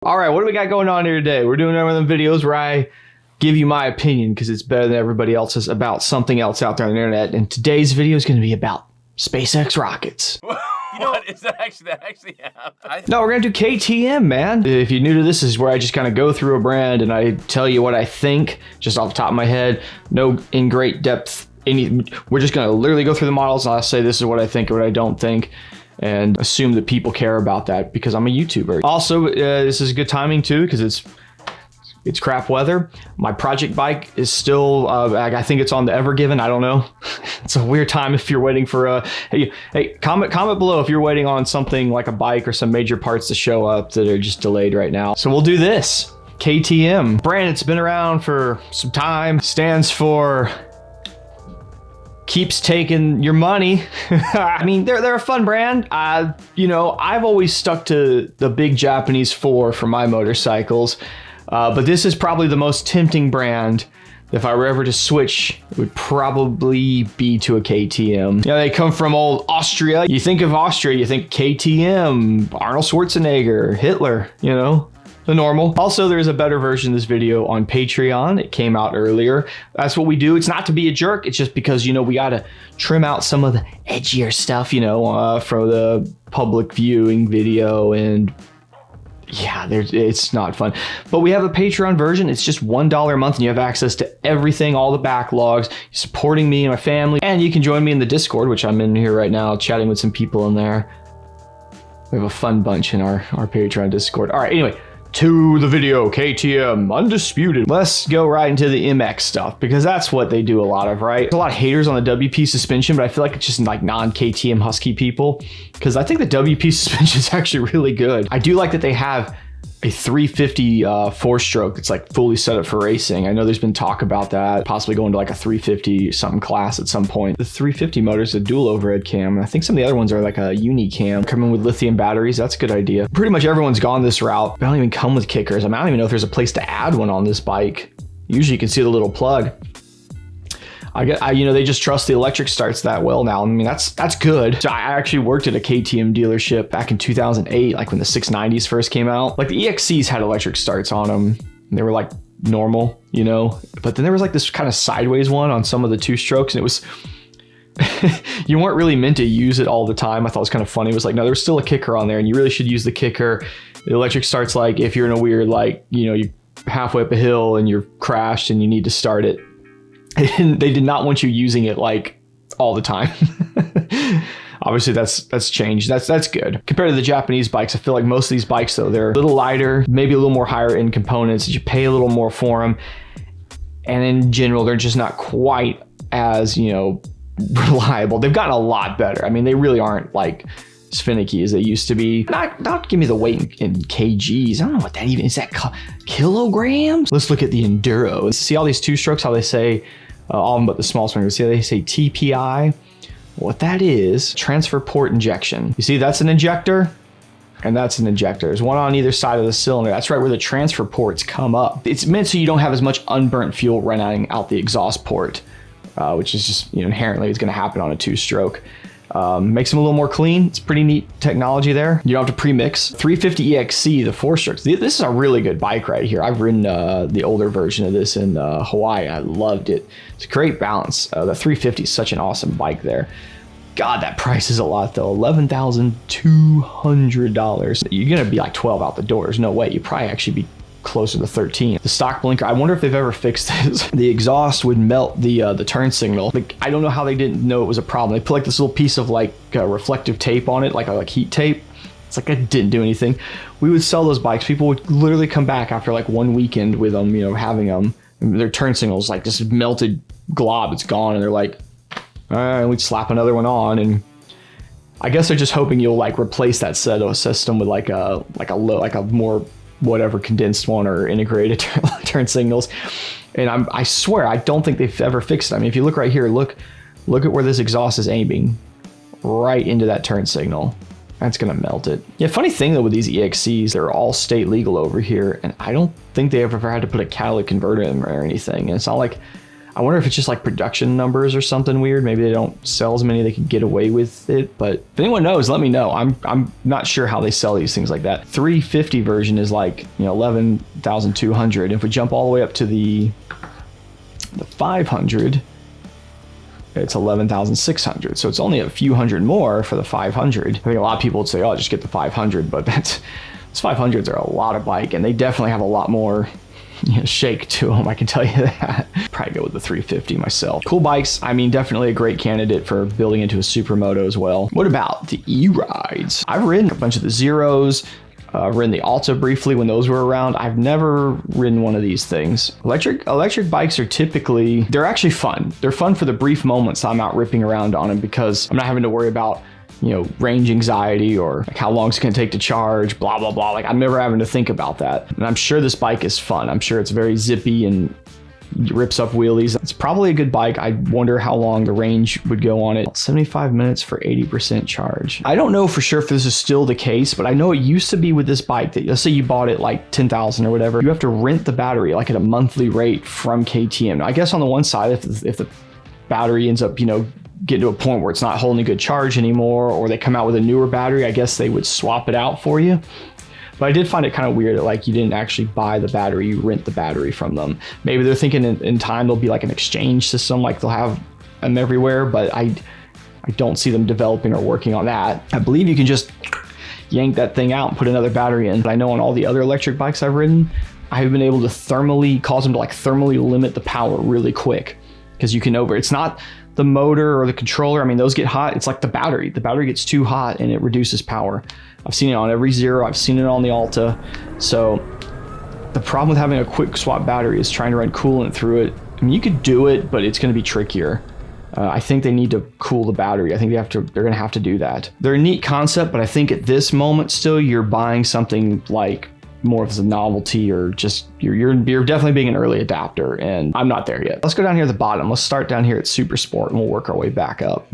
All right, what do we got going on here today? We're doing one of them videos where I give you my opinion because it's better than everybody else's about something else out there on the internet. And today's video is going to be about SpaceX rockets. You know what? Is that actually happened? No, we're going to do KTM, man. If you're new to this is where I just kind of go through a brand and I tell you what I think just off the top of my head. No in great depth. We're just going to literally go through the models and I'll say this is what I think or what I don't think. And assume that people care about that because I'm a YouTuber. Also, this is good timing too because it's crap weather. My project bike is still, I think it's on the Ever Given. I don't know. It's a weird time if you're waiting for hey, comment below if you're waiting on something like a bike or some major parts to show up that are just delayed right now. So we'll do this. KTM brand. It's been around for some time. Stands for keeps taking your money. I mean, they're a fun brand. You know, I've always stuck to the big Japanese 4 for my motorcycles, but this is probably the most tempting brand. If I were ever to switch, it would probably be to a KTM. You know, they come from old Austria. You think of Austria, you think KTM, Arnold Schwarzenegger, Hitler, you know, the normal. Also, there's a better version of this video on Patreon. It came out earlier. That's what we do. It's not to be a jerk. It's just because, you know, we got to trim out some of the edgier stuff, you know, for the public viewing video. And yeah, it's not fun. But we have a Patreon version. It's just $1 a month and you have access to everything, all the backlogs, supporting me and my family. And you can join me in the Discord, which I'm in here right now, chatting with some people in there. We have a fun bunch in our Patreon Discord. All right, anyway. To the video, KTM, undisputed. Let's go right into the MX stuff because that's what they do a lot of, right? There's a lot of haters on the WP suspension, but I feel like it's just like non-KTM Husky people because I think the WP suspension is actually really good. I do like that they have a 350 four-stroke that's like fully set up for racing. I know there's been talk about that, possibly going to like a 350 something class at some point. The 350 motor is a dual overhead cam, and I think some of the other ones are like a uni cam. Coming with lithium batteries, that's a good idea. Pretty much everyone's gone this route. They don't even come with kickers. I mean, I don't even know if there's a place to add one on this bike. Usually you can see the little plug. You know, they just trust the electric starts that well now. I mean, that's good. So I actually worked at a KTM dealership back in 2008, like when the 690s first came out. Like the EXCs had electric starts on them. And they were like normal, you know, but then there was like this kind of sideways one on some of the two strokes. And it was, you weren't really meant to use it all the time. I thought it was kind of funny. It was like, no, there was still a kicker on there and you really should use the kicker. The electric starts like if you're in a weird, like, you know, you're halfway up a hill and you're crashed and you need to start it. They did not want you using it like all the time. Obviously that's changed. That's good. Compared to the Japanese bikes, I feel like most of these bikes though, they're a little lighter, maybe a little more higher end components. You pay a little more for them. And in general, they're just not quite as, you know, reliable. They've gotten a lot better. I mean, they really aren't like as finicky as they used to be. Not give me the weight in kgs. I don't know what that even is. That kilograms? Let's look at the enduro. See all these two strokes, how they say all of them but the small swing. See how they say TPI? What that is, transfer port injection. You see, that's an injector and that's an injector. There's one on either side of the cylinder. That's right where the transfer ports come up. It's meant so you don't have as much unburnt fuel running out the exhaust port, which is just, you know, inherently is going to happen on a two-stroke. Makes them a little more clean. It's pretty neat technology there. You don't have to pre-mix. 350 EXC, the four strokes. This is a really good bike right here. I've ridden the older version of this in Hawaii. I loved it. It's a great balance. The 350 is such an awesome bike there. God, that price is a lot though. $11,200. You're gonna be like 12 out the door. There's no way. You probably actually be closer to 13. The stock blinker, I wonder if they've ever fixed this. The exhaust would melt the turn signal. Like, I don't know how they didn't know it was a problem. They put like this little piece of like reflective tape on it, like heat tape. It's like it didn't do anything. We would sell those bikes. People would literally come back after like one weekend with them, you know, having them. And their turn signal's like this melted glob. It's gone, and they're like, all right, we'd slap another one on, and I guess they're just hoping you'll like replace that system with like a more whatever condensed one or integrated turn signals. And I swear I don't think they've ever fixed it. I mean, if you look right here, look at where this exhaust is aiming, right into that turn signal. That's gonna melt it. Yeah, funny thing though with these EXCs, they're all state legal over here, and I don't think they ever had to put a catalytic converter in or anything. And it's not like I wonder if it's just like production numbers or something weird. Maybe they don't sell as many, they can get away with it. But if anyone knows, let me know. I'm not sure how they sell these things like that. 350 version is like, you know, 11,200. If we jump all the way up to the 500, it's 11,600. So it's only a few hundred more for the 500. I think a lot of people would say, oh, just get the 500, but those 500s are a lot of bike, and they definitely have a lot more, you know, shake to them, I can tell you that. Probably go with the 350 myself. Cool bikes. I mean, definitely a great candidate for building into a supermoto as well. What about the Erides? I've ridden a bunch of the Zeros. I've ridden the Alta briefly when those were around. I've never ridden one of these things. Electric bikes are typically, they're actually fun. They're fun for the brief moments I'm out ripping around on them, because I'm not having to worry about, you know, range anxiety or like how long it's going to take to charge, blah, blah, blah. Like, I'm never having to think about that. And I'm sure this bike is fun. I'm sure it's very zippy and rips up wheelies. It's probably a good bike. I wonder how long the range would go on it. 75 minutes for 80% charge. I don't know for sure if this is still the case, but I know it used to be with this bike that, let's say you bought it like 10,000 or whatever, you have to rent the battery like at a monthly rate from KTM. Now, I guess on the one side, if the battery ends up, you know, getting to a point where it's not holding a good charge anymore, or they come out with a newer battery, I guess they would swap it out for you. But I did find it kind of weird that like you didn't actually buy the battery, you rent the battery from them. Maybe they're thinking in time there'll be like an exchange system, like they'll have them everywhere, but I don't see them developing or working on that. I believe you can just yank that thing out and put another battery in. But I know on all the other electric bikes I've ridden, I've been able to cause them to like thermally limit the power really quick, because you can it's not the motor or the controller. I mean, those get hot. It's like the battery. The battery gets too hot and it reduces power. I've seen it on every Zero. I've seen it on the Alta. So the problem with having a quick swap battery is trying to run coolant through it. I mean, you could do it, but it's going to be trickier. I think they need to cool the battery. I think they're going to have to do that. They're a neat concept, but I think at this moment still, you're buying something like more of a novelty, or just you're definitely being an early adapter, and I'm not there yet. Let's go down here at the bottom. Let's start down here at Super Sport, and we'll work our way back up.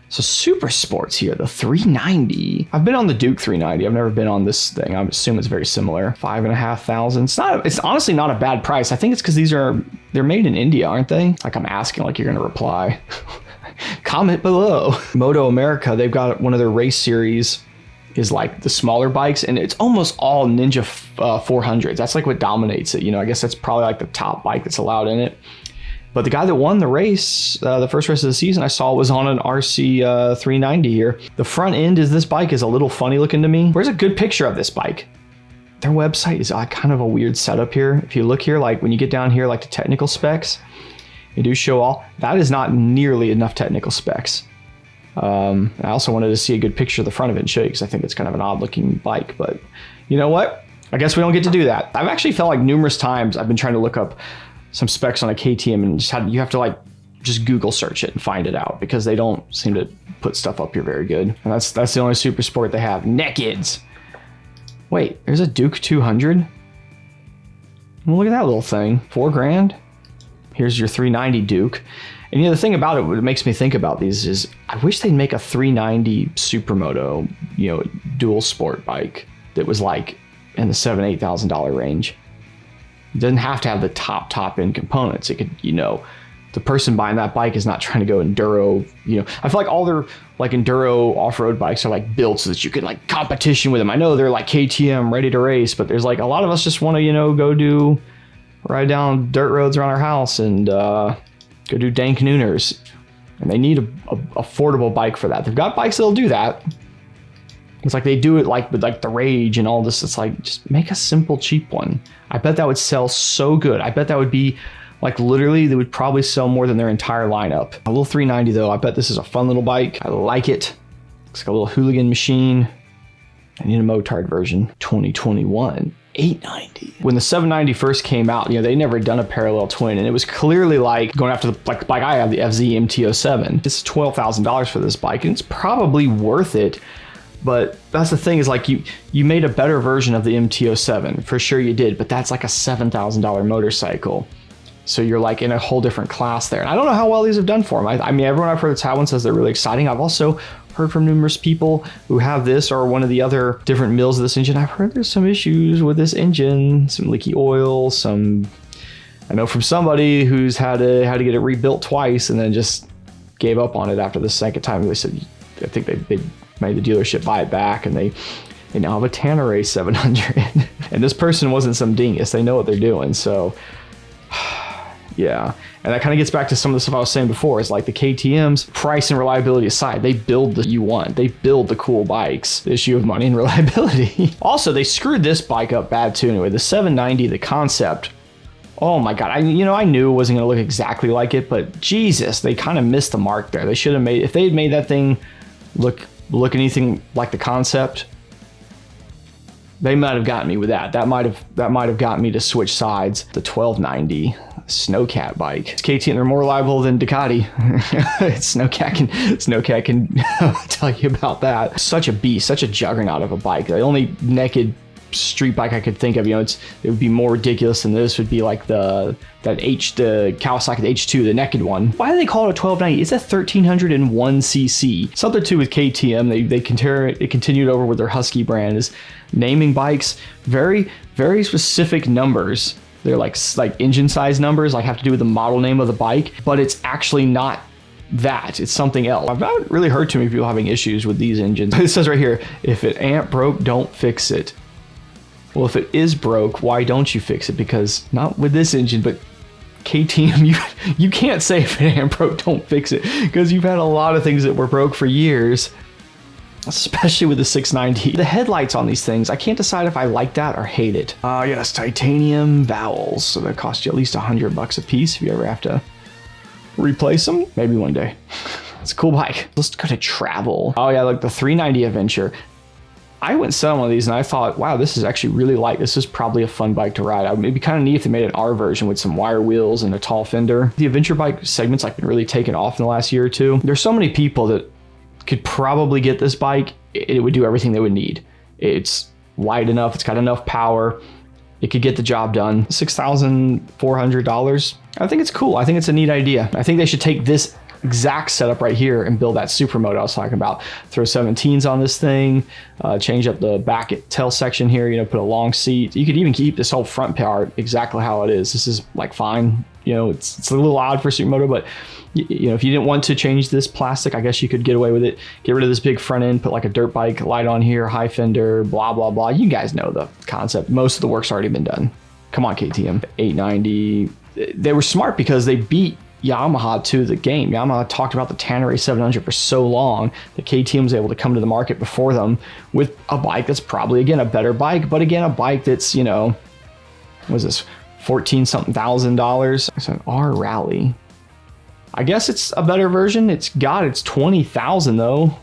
So Super Sports here, the 390. I've been on the Duke 390. I've never been on this thing. I assume it's very similar. 5,500. It's honestly not a bad price. I think it's because they're made in India, aren't they? Like, I'm asking like you're gonna reply. Comment below. Moto America, they've got one of their race series is like the smaller bikes, and it's almost all Ninja 400s. That's like what dominates it. You know, I guess that's probably like the top bike that's allowed in it. But the guy that won the race, the first race of the season, I saw was on an RC 390 here. The front end is this bike is a little funny looking to me. Where's a good picture of this bike? Their website is kind of a weird setup here. If you look here, like when you get down here, like the technical specs, they do show all. That is not nearly enough technical specs. I also wanted to see a good picture of the front of it and show you, because I think it's kind of an odd looking bike, but you know what? I guess we don't get to do that. I've actually felt like numerous times I've been trying to look up some specs on a KTM, and you have to like just Google search it and find it out, because they don't seem to put stuff up here very good. And that's the only Super Sport they have. Nakeds. Wait, there's a Duke 200. Well, look at that little thing. $4,000. Here's your 390 Duke. And you know, the thing about it, what makes me think about these is I wish they'd make a 390 Supermoto, you know, dual sport bike that was like in the $7,000-8,000 range. It doesn't have to have the top end components. It could, you know, the person buying that bike is not trying to go enduro, you know. I feel like all their like enduro off-road bikes are like built so that you can like competition with them. I know they're like KTM ready to race, but there's like a lot of us just want to, you know, ride down dirt roads around our house and go do dank nooners. And they need a affordable bike for that. They've got bikes that'll do that. It's like they do it like with like the Rage and all this. It's like, just make a simple, cheap one. I bet that would sell so good. I bet that would be like literally, they would probably sell more than their entire lineup. A little 390 though, I bet this is a fun little bike. I like it. Looks like a little hooligan machine. I need a motard version. 2021. 890. When the 790 first came out, you know, they never done a parallel twin, and it was clearly like going after the bike I have, the FZ MT-07. It's $12,000 for this bike, and it's probably worth it. But that's the thing, is like you made a better version of the MT-07. For sure you did, but that's like a $7,000 motorcycle. So you're like in a whole different class there. And I don't know how well these have done for them. I mean, everyone I've heard that's had one says they're really exciting. I've also heard from numerous people who have this or one of the other different mills of this engine. I've heard there's some issues with this engine, some leaky oil, some I know from somebody who's had to get it rebuilt twice and then just gave up on it after the second time. They said, I think they made the dealership buy it back, and they now have a Tanneray 700. And this person wasn't some dingus. They know what they're doing. So yeah. And that kind of gets back to some of the stuff I was saying before. Is like the KTMs, price and reliability aside, they build the you want. They build the cool bikes. The issue of money and reliability. Also, they screwed this bike up bad too. Anyway, the 790, the concept. Oh my God, I knew it wasn't gonna look exactly like it, but Jesus, they kind of missed the mark there. They should have made, if they had made that thing look anything like the concept, they might have gotten me with that. That might have gotten me to switch sides. The 1290 Snowcat bike. It's KTM, they're more reliable than Ducati. Snowcat can tell you about that. Such a beast, such a juggernaut of a bike. The only naked street bike I could think of, it would be more ridiculous than this would be like the Kawasaki H2, the naked one. Why do they call it a 1290? It's a 1301 cc. Something too with KTM. They continued over with their Husky brand, is naming bikes very, very specific numbers. They're like engine size numbers, like have to do with the model name of the bike, but it's actually not that. It's something else. I've not really heard too many people having issues with these engines. It says right here, if it ain't broke, don't fix it. Well, if it is broke, why don't you fix it? Because not with this engine, but KTM, you can't say if it ain't broke, don't fix it, because you've had a lot of things that were broke for years, especially with the 690. The headlights on these things, I can't decide if I like that or hate it. Yes, titanium valves, so that cost you at least $100 a piece if you ever have to replace them. Maybe one day. It's a cool bike. Let's go to travel. Oh yeah, like the 390 Adventure. I went and saw one of these and I thought, wow, this is actually really light. This is probably a fun bike to ride. It'd be kind of neat if they made an R version with some wire wheels and a tall fender. The adventure bike segment's like been really taken off in the last year or two. There's so many people that could probably get this bike. It would do everything they would need. It's light enough. It's got enough power. It could get the job done. $6,400. I think it's cool. I think it's a neat idea. I think they should take this exact setup right here and build that Supermoto I was talking about. Throw 17s on this thing, change up the back tail section here, put a long seat. You could even keep this whole front part exactly how it is. This is like fine. It's a little odd for Supermoto, but if you didn't want to change this plastic, I guess you could get away with it. Get rid of this big front end, put like a dirt bike light on here, high fender, blah, blah, blah. You guys know the concept. Most of the work's already been done. Come on, KTM. 890. They were smart because they beat Yamaha to the game. Yamaha talked about the Tanneray 700 for so long that KTM was able to come to the market before them with a bike that's probably, again, a better bike, but again, a bike that's, what is this, $14-something thousand. It's an R Rally. I guess it's a better version. It's $20,000 though.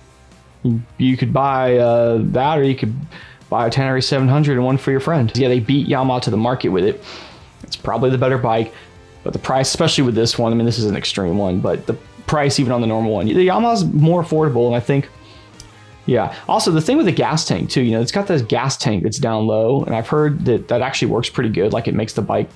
You could buy that, or you could buy a Tanneray 700 and one for your friend. Yeah, they beat Yamaha to the market with it. It's probably the better bike. But the price, especially with this one, this is an extreme one, but the price even on the normal one, the Yamaha's more affordable, and I think, yeah. Also, the thing with the gas tank too, it's got this gas tank that's down low, and I've heard that actually works pretty good. Like, it makes the bike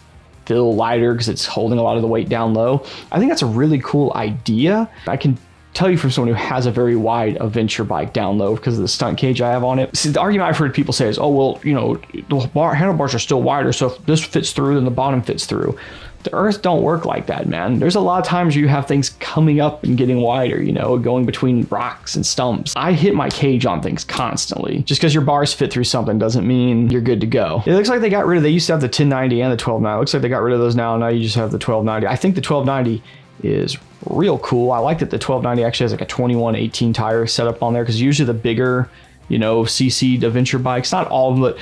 feel lighter because it's holding a lot of the weight down low. I think that's a really cool idea. I can tell you from someone who has a very wide adventure bike down low because of the stunt cage I have on it. See, the argument I've heard people say is, oh, well, the handlebars are still wider, so if this fits through, then the bottom fits through. The earth don't work like that, man. There's a lot of times you have things coming up and getting wider, going between rocks and stumps. I hit my cage on things constantly. Just because your bars fit through something doesn't mean you're good to go. It looks like they used to have the 1090 and the 1290. It looks like they got rid of those now. Now you just have the 1290. I think the 1290 is real cool. I like that the 1290 actually has like a 2118 tire setup on there, because usually the bigger, CC'd adventure bikes, not all of them, but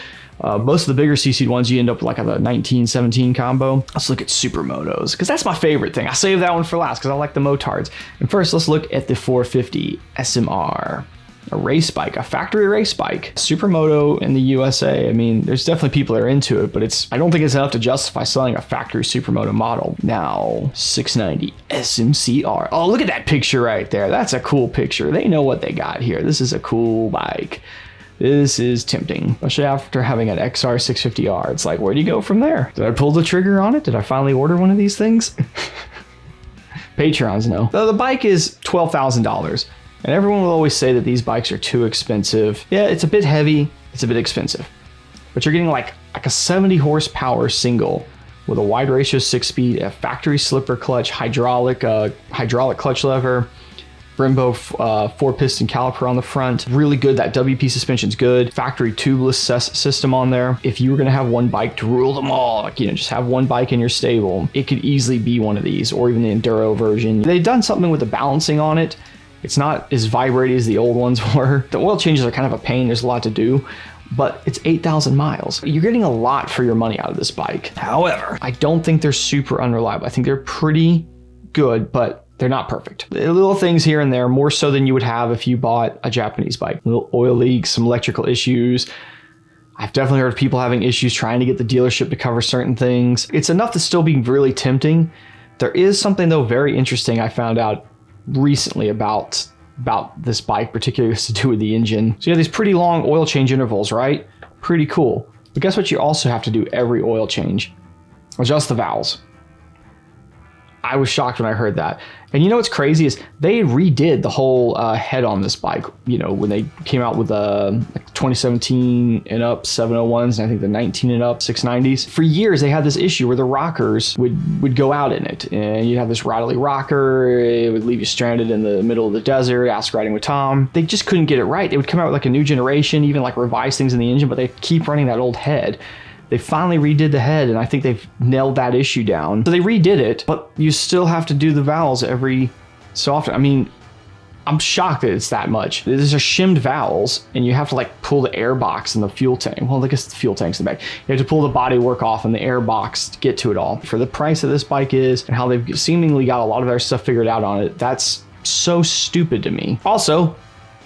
most of the bigger CC'd ones, you end up with like a 1917 combo. Let's look at Supermotos, because that's my favorite thing. I saved that one for last because I like the motards. And first, let's look at the 450 SMR. A race bike, a factory race bike. Supermoto in the USA, there's definitely people that are into it, but I don't think it's enough to justify selling a factory Supermoto model. Now, 690 SMCR. Oh, look at that picture right there. That's a cool picture. They know what they got here. This is a cool bike. This is tempting, especially after having an XR 650R. It's like, where do you go from there? Did I pull the trigger on it? Did I finally order one of these things? Patreons know. The bike is $12,000. And everyone will always say that these bikes are too expensive. Yeah, it's a bit heavy, it's a bit expensive. But you're getting like a 70 horsepower single with a wide ratio 6-speed, a factory slipper clutch, hydraulic clutch lever, Brembo 4-piston caliper on the front. Really good. That WP suspension's good. Factory tubeless system on there. If you were going to have one bike to rule them all, like, you know, just have one bike in your stable, it could easily be one of these, or even the Enduro version. They've done something with the balancing on it. It's not as vibrating as the old ones were. The oil changes are kind of a pain. There's a lot to do, but it's 8,000 miles. You're getting a lot for your money out of this bike. However, I don't think they're super unreliable. I think they're pretty good, but they're not perfect. Little things here and there, more so than you would have if you bought a Japanese bike. Little oil leaks, some electrical issues. I've definitely heard of people having issues trying to get the dealership to cover certain things. It's enough to still be really tempting. There is something, though, very interesting I found out recently about this bike, particularly has to do with the engine. So you have these pretty long oil change intervals, right? Pretty cool. But guess what you also have to do every oil change? Adjust the valves. I was shocked when I heard that. And you know what's crazy is they redid the whole head on this bike, you know, when they came out with like 2017 and up 701s, and I think the 19 and up 690s. For years, they had this issue where the rockers would go out in it, and you'd have this rattly rocker. It would leave you stranded in the middle of the desert. Ask Riding with Tom. They just couldn't get it right. They would come out with like a new generation, even like revise things in the engine, but they keep running that old head. They finally redid the head, and I think they've nailed that issue down. So they redid it, but you still have to do the valves every so often. I mean, I'm shocked that it's that much. These are shimmed valves, and you have to like pull the air box in the fuel tank. Well, I guess the fuel tank's in the back. You have to pull the bodywork off and the air box to get to it all. For the price of this bike is, and how they've seemingly got a lot of their stuff figured out on it, that's so stupid to me. Also,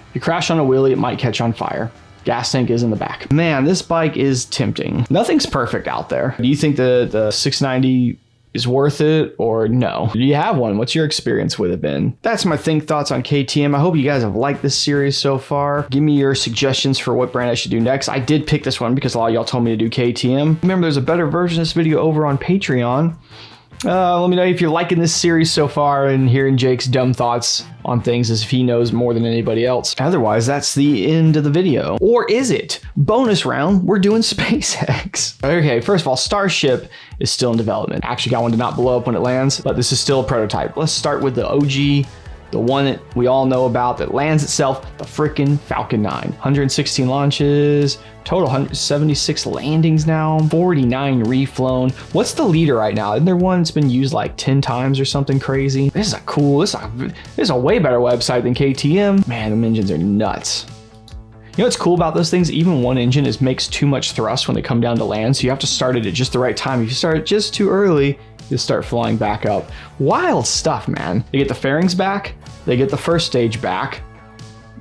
if you crash on a wheelie, it might catch on fire. Gas tank is in the back. Man, this bike is tempting. Nothing's perfect out there. Do you think the 690 is worth it or no? Do you have one? What's your experience with it been? That's my thoughts on KTM. I hope you guys have liked this series so far. Give me your suggestions for what brand I should do next. I did pick this one because a lot of y'all told me to do KTM. Remember, there's a better version of this video over on Patreon. Let me know if you're liking this series so far and hearing Jake's dumb thoughts on things as if he knows more than anybody else. Otherwise, that's the end of the video. Or is it? Bonus round, we're doing SpaceX. Okay, first of all, Starship is still in development. Actually got one to not blow up when it lands, but this is still a prototype. Let's start with the OG, the one that we all know about that lands itself, the frickin' Falcon 9. 116 launches, total 176 landings now, 49 reflown. What's the leader right now? Isn't there one that's been used like 10 times or something crazy? This is a way better website than KTM. Man, them engines are nuts. You know what's cool about those things? Even one engine makes too much thrust when they come down to land, so you have to start it at just the right time. If you start it just too early, you'll start flying back up. Wild stuff, man. They get the fairings back, they get the first stage back,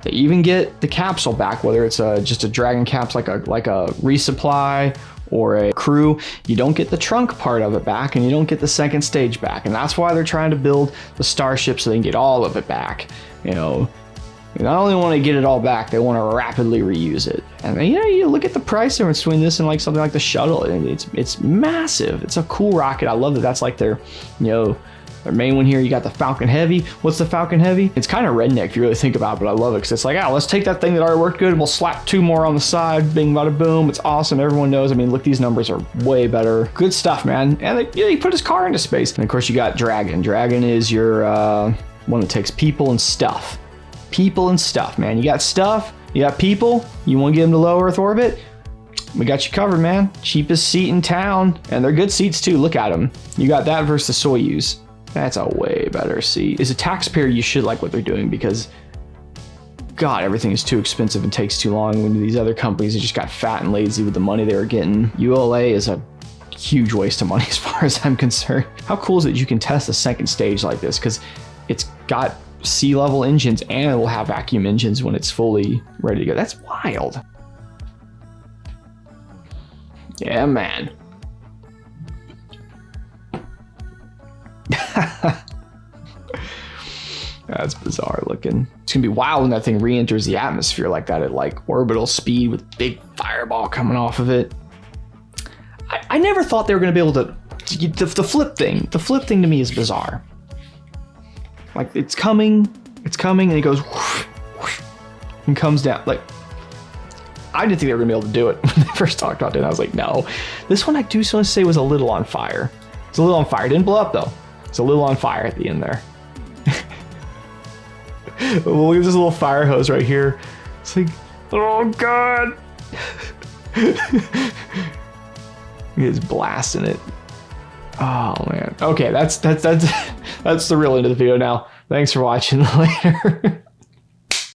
they even get the capsule back, whether it's just a Dragon caps like a resupply or a crew. You don't get the trunk part of it back, and you don't get the second stage back, and that's why they're trying to build the Starship so they can get all of it back. You know, they not only want to get it all back, they want to rapidly reuse it. And you know, you look at the price difference between this and like something like the Shuttle, and it's massive. It's a cool rocket. I love that that's like their, you know, their main one here. You got the Falcon Heavy. What's the Falcon Heavy? It's kind of redneck if you really think about it, but I love it because it's like, let's take that thing that already worked good and we'll slap two more on the side. Bing, bada, boom. It's awesome. Everyone knows. I mean, look, these numbers are way better. Good stuff, man. And he put his car into space. And of course, you got Dragon. Dragon is your one that takes people and stuff. People and stuff, man. You got stuff, you got people, you want to get them to low Earth orbit? We got you covered, man. Cheapest seat in town, and they're good seats too. Look at them. You got that versus the Soyuz. That's a way better seat. As a taxpayer, you should like what they're doing because, God, everything is too expensive and takes too long. When these other companies have just got fat and lazy with the money they were getting. ULA is a huge waste of money as far as I'm concerned. How cool is it you can test a second stage like this? Because it's got sea level engines and it will have vacuum engines when it's fully ready to go. That's wild. Yeah, man. That's bizarre looking. It's gonna be wild when that thing re-enters the atmosphere like that at like orbital speed with big fireball coming off of it. I never thought they were gonna be able to the flip thing. The flip thing to me is bizarre. Like it's coming, and it goes whoosh, whoosh, and comes down. Like I didn't think they were gonna be able to do it when they first talked about it. And I was like, no. This one I do want to say was a little on fire. It's a little on fire. It didn't blow up though. It's a little on fire at the end there. Look at this little fire hose right here. It's like, oh God. He's blasting it. Oh man. Okay, that's the real end of the video now. Thanks for watching. Later.